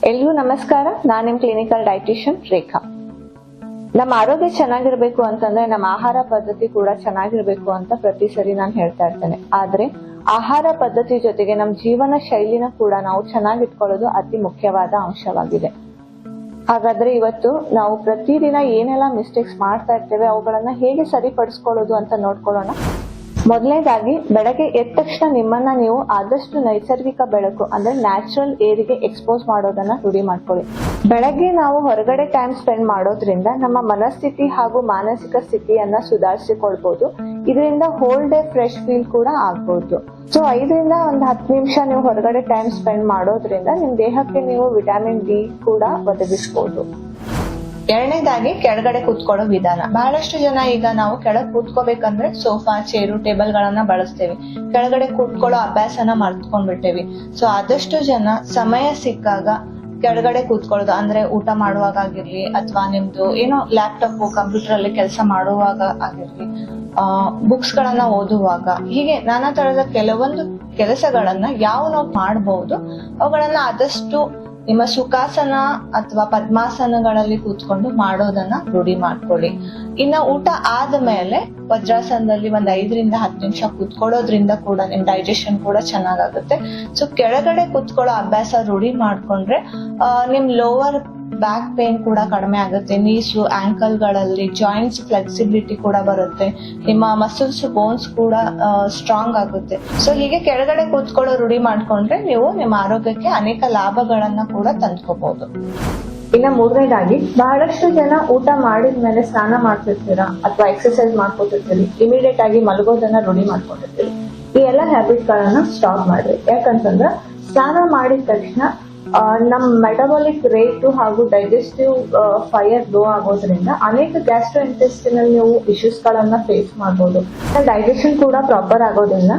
ಎಲ್ರಿಗೂ ನಮಸ್ಕಾರ. ನಾನು ನಿಮ್ ಕ್ಲಿನಿಕಲ್ ಡೈಟಿಷಿಯನ್ ರೇಖಾ. ನಮ್ಮ ಆರೋಗ್ಯ ಚೆನ್ನಾಗಿರ್ಬೇಕು ಅಂತಂದ್ರೆ ನಮ್ಮ ಆಹಾರ ಪದ್ಧತಿ ಕೂಡ ಚೆನ್ನಾಗಿರ್ಬೇಕು ಅಂತ ಪ್ರತಿ ಸರಿ ನಾನು ಹೇಳ್ತಾ ಇರ್ತೇನೆ. ಆದ್ರೆ ಆಹಾರ ಪದ್ಧತಿ ಜೊತೆಗೆ ನಮ್ಮ ಜೀವನ ಶೈಲಿನ ಕೂಡ ನಾವು ಚೆನ್ನಾಗಿಟ್ಕೊಳ್ಳೋದು ಅತಿ ಮುಖ್ಯವಾದ ಅಂಶವಾಗಿದೆ. ಹಾಗಾದ್ರೆ ಇವತ್ತು ನಾವು ಪ್ರತಿದಿನ ಏನೆಲ್ಲ ಮಿಸ್ಟೇಕ್ಸ್ ಮಾಡ್ತಾ ಇರ್ತೇವೆ ಅವುಗಳನ್ನ ಹೇಗೆ ಸರಿಪಡಿಸ್ಕೊಳ್ಳೋದು ಅಂತ ನೋಡ್ಕೊಳ್ಳೋಣ. ಮೊದಲನೇದಾಗಿ, ಬೆಳಗ್ಗೆ ಎದ್ದ ತಕ್ಷಣ ನಿಮ್ಮನ್ನ ನೀವು ಆದಷ್ಟು ನೈಸರ್ಗಿಕ ಬೆಳಕು ಅಂದ್ರೆ ನ್ಯಾಚುರಲ್ ಏರಿಗೆ ಎಕ್ಸ್ಪೋಸ್ ಮಾಡೋದನ್ನ ರೂಢಿ ಮಾಡ್ಕೊಳ್ಳಿ. ಬೆಳಗ್ಗೆ ನಾವು ಹೊರಗಡೆ ಟೈಮ್ ಸ್ಪೆಂಡ್ ಮಾಡೋದ್ರಿಂದ ನಮ್ಮ ಮನಸ್ಥಿತಿ ಹಾಗೂ ಮಾನಸಿಕ ಸ್ಥಿತಿಯನ್ನ ಸುಧಾರಿಸಿಕೊಳ್ಬಹುದು. ಇದರಿಂದ ಹೋಲ್ ಡೇ ಫ್ರೆಶ್ ಫೀಲ್ ಕೂಡ ಆಗ್ಬಹುದು. ಸೊ 5ರಿಂದ 10 ನಿಮಿಷ ನೀವು ಹೊರಗಡೆ ಟೈಮ್ ಸ್ಪೆಂಡ್ ಮಾಡೋದ್ರಿಂದ ನಿಮ್ ದೇಹಕ್ಕೆ ನೀವು ವಿಟಮಿನ್ ಡಿ ಕೂಡ ಒದಗಿಸಬಹುದು. ಎರಡನೇದಾಗಿ, ಕೆಳಗಡೆ ಕೂತ್ಕೊಳ್ಳೋ ವಿಧಾನ. ಬಹಳಷ್ಟು ಜನ ಈಗ ನಾವು ಕೆಳಗೆ ಕೂತ್ಕೋಬೇಕಂದ್ರೆ ಸೋಫಾ, ಚೇರು, ಟೇಬಲ್ ಗಳನ್ನ ಬಳಸ್ತೇವೆ. ಕೆಳಗಡೆ ಕೂತ್ಕೊಳ್ಳೋ ಅಭ್ಯಾಸನ ಮರ್ತ್ಕೊಂಡ್ಬಿಟ್ಟೇವಿ. ಸೊ ಆದಷ್ಟು ಜನ ಸಮಯ ಸಿಕ್ಕಾಗ ಕೆಳಗಡೆ ಕೂತ್ಕೊಳ್ಳೋದು, ಅಂದ್ರೆ ಊಟ ಮಾಡುವಾಗ ಆಗಿರ್ಲಿ ಅಥವಾ ನಿಮ್ದು ಏನೋ ಲ್ಯಾಪ್ಟಾಪ್ ಕಂಪ್ಯೂಟರ್ ಅಲ್ಲಿ ಕೆಲಸ ಮಾಡುವಾಗ ಆಗಿರ್ಲಿ, ಬುಕ್ಸ್ ಗಳನ್ನ ಓದುವಾಗ, ಹೀಗೆ ನಾನಾ ತರದ ಕೆಲವೊಂದು ಕೆಲಸಗಳನ್ನ ನಾವು ಮಾಡಬಹುದು. ಅವುಗಳನ್ನ ಆದಷ್ಟು ನಿಮ್ಮ ಸುಖಾಸನ ಅಥವಾ ಪದ್ಮಾಸನಗಳಲ್ಲಿ ಕೂತ್ಕೊಂಡು ಮಾಡೋದನ್ನ ರೂಢಿ ಮಾಡ್ಕೊಳ್ಳಿ. ಇನ್ನ ಊಟ ಆದ್ಮೇಲೆ ವಜ್ರಾಸನದಲ್ಲಿ 5ರಿಂದ 10 ನಿಮಿಷ ಕೂತ್ಕೊಳ್ಳೋದ್ರಿಂದ ಕೂಡ ನಿಮ್ ಡೈಜೆಷನ್ ಕೂಡ ಚೆನ್ನಾಗಾಗುತ್ತೆ. ಸೊ ಕೆಳಗಡೆ ಕೂತ್ಕೊಳ್ಳೋ ಅಭ್ಯಾಸ ರೂಢಿ ಮಾಡ್ಕೊಂಡ್ರೆ ನಿಮ್ ಲೋವರ್ ಬ್ಯಾಕ್ ಪೇನ್ ಕೂಡ ಕಡಿಮೆ ಆಗುತ್ತೆ. ನೀಸು, ಆಂಕಲ್ ಗಳಲ್ಲಿ ಜಾಯಿಂಟ್ಸ್ ಫ್ಲೆಕ್ಸಿಬಿಲಿಟಿ ಕೂಡ ಬರುತ್ತೆ. ನಿಮ್ಮ ಮಸಲ್ಸ್, ಬೋನ್ಸ್ ಕೂಡ ಸ್ಟ್ರಾಂಗ್ ಆಗುತ್ತೆ. ಸೊ ಹೀಗೆ ಕೆಳಗಡೆ ಕೂತ್ಕೊಳ್ಳೋ ರೂಢಿ ಮಾಡ್ಕೊಂಡ್ರೆ ನೀವು ನಿಮ್ಮ ಆರೋಗ್ಯಕ್ಕೆ ಅನೇಕ ಲಾಭಗಳನ್ನ ಕೂಡ ತಂದ್ಕೋಬಹುದು. ಇನ್ನ ಮೂರನೇದಾಗಿ, ಬಹಳಷ್ಟು ಜನ ಊಟ ಮಾಡಿದ್ಮೇಲೆ ಸ್ನಾನ ಮಾಡ್ತಿರ್ತೀರಾ ಅಥವಾ ಎಕ್ಸರ್ಸೈಸ್ ಮಾಡ್ಕೊತಿರ್ತೀರಿ, ಇಮಿಡಿಯೇಟ್ ಆಗಿ ಮಲಗೋದನ್ನ ರೂಢಿ ಮಾಡ್ಕೊಂಡಿರ್ತೀರಿ. ಈ ಎಲ್ಲ ಹ್ಯಾಬಿಟ್ ಗಳನ್ನ ಸ್ಟಾಪ್ ಮಾಡ್ರಿ. ಯಾಕಂತಂದ್ರ ಸ್ನಾನ ಮಾಡಿದ ತಕ್ಷಣ ನಮ್ ಮೆಟಬಾಲಿಕ್ ರೇಟ್ ಹಾಗೂ ಡೈಜೆಸ್ಟಿವ್ ಫೈರ್ ಲೋ ಆಗೋದ್ರಿಂದ ಅನೇಕ ಗ್ಯಾಸ್ಟ್ರೋ ಇಂಟೆಸ್ಟಿನಲ್ ನೀವು ಇಶ್ಯೂಸ್ ಗಳನ್ನ ಫೇಸ್ ಮಾಡಬಹುದು. ಡೈಜೆಷನ್ ಕೂಡ ಪ್ರಾಪರ್ ಆಗೋದ್ರಿಂದ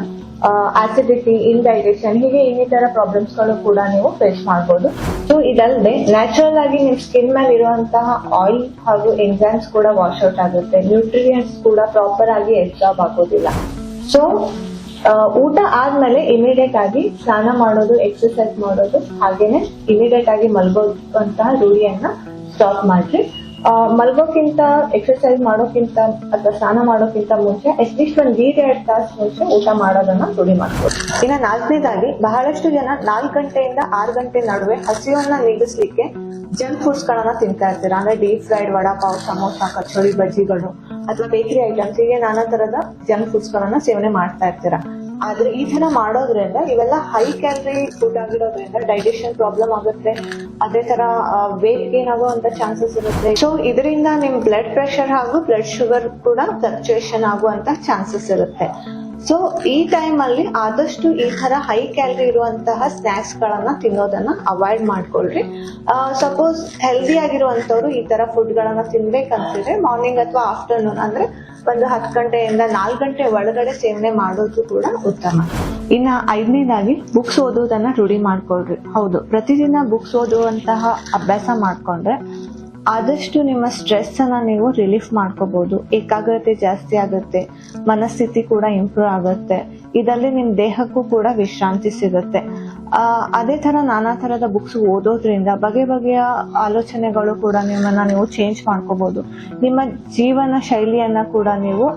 ಆಸಿಡಿಟಿ, ಇಂಡೈಜೆಷನ್, ಹೀಗೆ ಇನ್ನಿತರ ಪ್ರಾಬ್ಲಮ್ಸ್ ಗಳು ಕೂಡ ನೀವು ಫೇಸ್ ಮಾಡಬಹುದು. ಸೊ ಇದಲ್ಲದೆ ನ್ಯಾಚುರಲ್ ಆಗಿ ನಿಮ್ ಸ್ಕಿನ್ ಮೇಲೆ ಇರುವಂತಹ ಆಯಿಲ್ ಹಾಗೂ ಎಂಜೈಮ್ಸ್ ಕೂಡ ವಾಶ್ ಔಟ್ ಆಗುತ್ತೆ. ನ್ಯೂಟ್ರಿಯೆಂಟ್ಸ್ ಕೂಡ ಪ್ರಾಪರ್ ಆಗಿ ಅಬ್ಸಾರ್ಬ್ ಆಗೋದಿಲ್ಲ. ಸೊ ಊಟ ಆದ್ಮೇಲೆ ಇಮಿಡಿಯೇಟ್ ಆಗಿ ಸ್ನಾನ ಮಾಡೋದು, ಎಕ್ಸರ್ಸೈಸ್ ಮಾಡೋದು, ಹಾಗೇನೆ ಇಮಿಡಿಯೇಟ್ ಆಗಿ ಮಲ್ಗೋಂತಹ ರೂಢಿಯನ್ನ ಸ್ಟಾಪ್ ಮಾಡ್ರಿ. ಮಲ್ಗೋಕ್ಕಿಂತ, ಎಕ್ಸರ್ಸೈಸ್ ಮಾಡೋಕ್ಕಿಂತ ಅಥವಾ ಸ್ನಾನ ಮಾಡೋಕ್ಕಿಂತ ಮುಂಚೆ ಅಟ್ಲೀಸ್ಟ್ 1-2 ತಾಸು ಮುಂಚೆ ಊಟ ಮಾಡೋದನ್ನ ರೂಢಿ ಮಾಡ್ಬೋದು. ಇನ್ನ 4ನೇದಾಗಿ, ಬಹಳಷ್ಟು ಜನ 4 ಗಂಟೆಯಿಂದ 6 ಗಂಟೆ ನಡುವೆ ಹಸಿವನ್ನ ನೀಗಿಸ್ಲಿಕ್ಕೆ ಜಂಕ್ ಫುಡ್ಸ್ ಗಳನ್ನ ತಿಂತಾ ಇರ್ತೀರಾ. ಅಂದ್ರೆ ಡೀಪ್ ಫ್ರೈಡ್ ವಡಾಪಾವ್, ಸಮೋಸ, ಕಚೋರಿ, ಬಜ್ಜಿಗಳು ಅಥವಾ ಬೇಕರಿ ಐಟಮ್ಸ್, ಹೀಗೆ ನಾನಾ ತರದ ಜಂಕ್ ಫುಡ್ಸ್ ಗಳನ್ನ ಸೇವನೆ ಮಾಡ್ತಾ ಇರ್ತೀರಾ. ಆದ್ರೆ ಈ ತರ ಮಾಡೋದ್ರಿಂದ ಇವೆಲ್ಲ ಹೈ ಕ್ಯಾಲರಿ ಫುಡ್ ಆಗಿರೋದ್ರಿಂದ ಡೈಜೆಷನ್ ಪ್ರಾಬ್ಲಮ್ ಆಗುತ್ತೆ. ಅದೇ ತರ ವೇಟ್ ಗೇನ್ ಆಗುವಂತ ಚಾನ್ಸಸ್ ಇರುತ್ತೆ. ಸೊ ಇದರಿಂದ ನಿಮ್ ಬ್ಲಡ್ ಪ್ರೆಷರ್ ಹಾಗೂ ಬ್ಲಡ್ ಶುಗರ್ ಕೂಡ ಫ್ಲಕ್ಚುಯೇಷನ್ ಆಗುವಂತ ಚಾನ್ಸಸ್ ಇರುತ್ತೆ. ಸೊ ಈ ಟೈಮ್ ಅಲ್ಲಿ ಆದಷ್ಟು ಈ ತರ ಹೈ ಕ್ಯಾಲರಿ ಇರುವಂತಹ ಸ್ನಾಕ್ಸ್ ಗಳನ್ನ ತಿನ್ನೋದನ್ನ ಅವಾಯ್ಡ್ ಮಾಡ್ಕೊಳ್ರಿ. ಸಪೋಸ್ ಹೆಲ್ದಿ ಆಗಿರುವಂತವ್ರು ಈ ತರ ಫುಡ್ ಗಳನ್ನ ತಿನ್ಬೇಕಂತಿದ್ರೆ ಮಾರ್ನಿಂಗ್ ಅಥವಾ ಆಫ್ಟರ್ನೂನ್, ಅಂದ್ರೆ 10 ಗಂಟೆಯಿಂದ 4 ಗಂಟೆ ಒಳಗಡೆ ಸೇವನೆ ಮಾಡೋದು ಕೂಡ ಉತ್ತಮ. ಇನ್ನ 5ನೇದಾಗಿ, ಬುಕ್ಸ್ ಓದುವುದನ್ನ ರೂಢಿ ಮಾಡ್ಕೊಳ್ರಿ. ಹೌದು, ಪ್ರತಿದಿನ ಬುಕ್ಸ್ ಓದುವಂತಹ ಅಭ್ಯಾಸ ಮಾಡ್ಕೊಂಡ್ರೆ ಆದಷ್ಟು ನಿಮ್ಮ ಸ್ಟ್ರೆಸ್ ಅನ್ನ ನೀವು ರಿಲೀಫ್ ಮಾಡ್ಕೋಬಹುದು. ಏಕಾಗ್ರತೆ ಜಾಸ್ತಿ ಆಗುತ್ತೆ, ಮನಸ್ಥಿತಿ ಕೂಡ ಇಂಪ್ರೂವ್ ಆಗುತ್ತೆ. ಇದರಲ್ಲಿ ನಿಮ್ ದೇಹಕ್ಕೂ ಕೂಡ ವಿಶ್ರಾಂತಿ ಸಿಗುತ್ತೆ. ಅದೇ ತರ ನಾನಾ ತರದ ಬುಕ್ಸ್ ಓದೋದ್ರಿಂದ ಬಗೆಯ ಆಲೋಚನೆಗಳು ಕೂಡ ನಿಮ್ಮನ್ನ ನೀವು ಚೇಂಜ್ ಮಾಡ್ಕೋಬಹುದು. ನಿಮ್ಮ ಜೀವನ ಶೈಲಿಯನ್ನ ಕೂಡ ನೀವು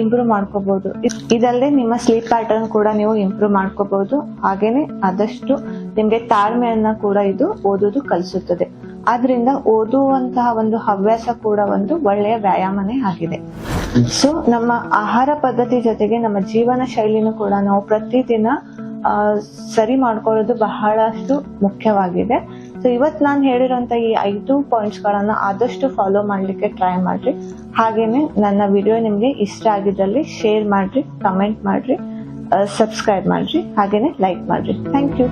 ಇಂಪ್ರೂವ್ ಮಾಡ್ಕೋಬಹುದು. ಇದಲ್ಲದೆ ನಿಮ್ಮ ಸ್ಲೀಪ್ ಪ್ಯಾಟರ್ನ್ ಕೂಡ ನೀವು ಇಂಪ್ರೂವ್ ಮಾಡ್ಕೋಬಹುದು. ಹಾಗೇನೆ ಆದಷ್ಟು ನಿಮ್ಗೆ ತಾಳ್ಮೆಯನ್ನ ಕೂಡ ಇದು ಓದೋದು ಕಲಿಸುತ್ತದೆ. ಆದ್ರಿಂದ ಓದುವಂತಹ ಒಂದು ಹವ್ಯಾಸ ಕೂಡ ಒಂದು ಒಳ್ಳೆಯ ವ್ಯಾಯಾಮನೇ ಆಗಿದೆ. ಸೊ ನಮ್ಮ ಆಹಾರ ಪದ್ಧತಿ ಜೊತೆಗೆ ನಮ್ಮ ಜೀವನ ಶೈಲಿನೂ ಕೂಡ ನಾವು ಪ್ರತಿದಿನ ಸರಿ ಮಾಡ್ಕೊಳ್ಳೋದು ಬಹಳಷ್ಟು ಮುಖ್ಯವಾಗಿದೆ. ಸೊ ಇವತ್ತು ನಾನು ಹೇಳಿರೋಂತ ಈ 5 ಪಾಯಿಂಟ್ಸ್ ಗಳನ್ನ ಆದಷ್ಟು ಫಾಲೋ ಮಾಡ್ಲಿಕ್ಕೆ ಟ್ರೈ ಮಾಡ್ರಿ. ಹಾಗೇನೆ ನನ್ನ ವಿಡಿಯೋ ನಿಮ್ಗೆ ಇಷ್ಟ ಆಗಿದ್ದಲ್ಲಿ ಶೇರ್ ಮಾಡ್ರಿ, ಕಮೆಂಟ್ ಮಾಡ್ರಿ, ಸಬ್ಸ್ಕ್ರೈಬ್ ಮಾಡ್ರಿ, ಹಾಗೇನೆ ಲೈಕ್ ಮಾಡ್ರಿ. Thank you.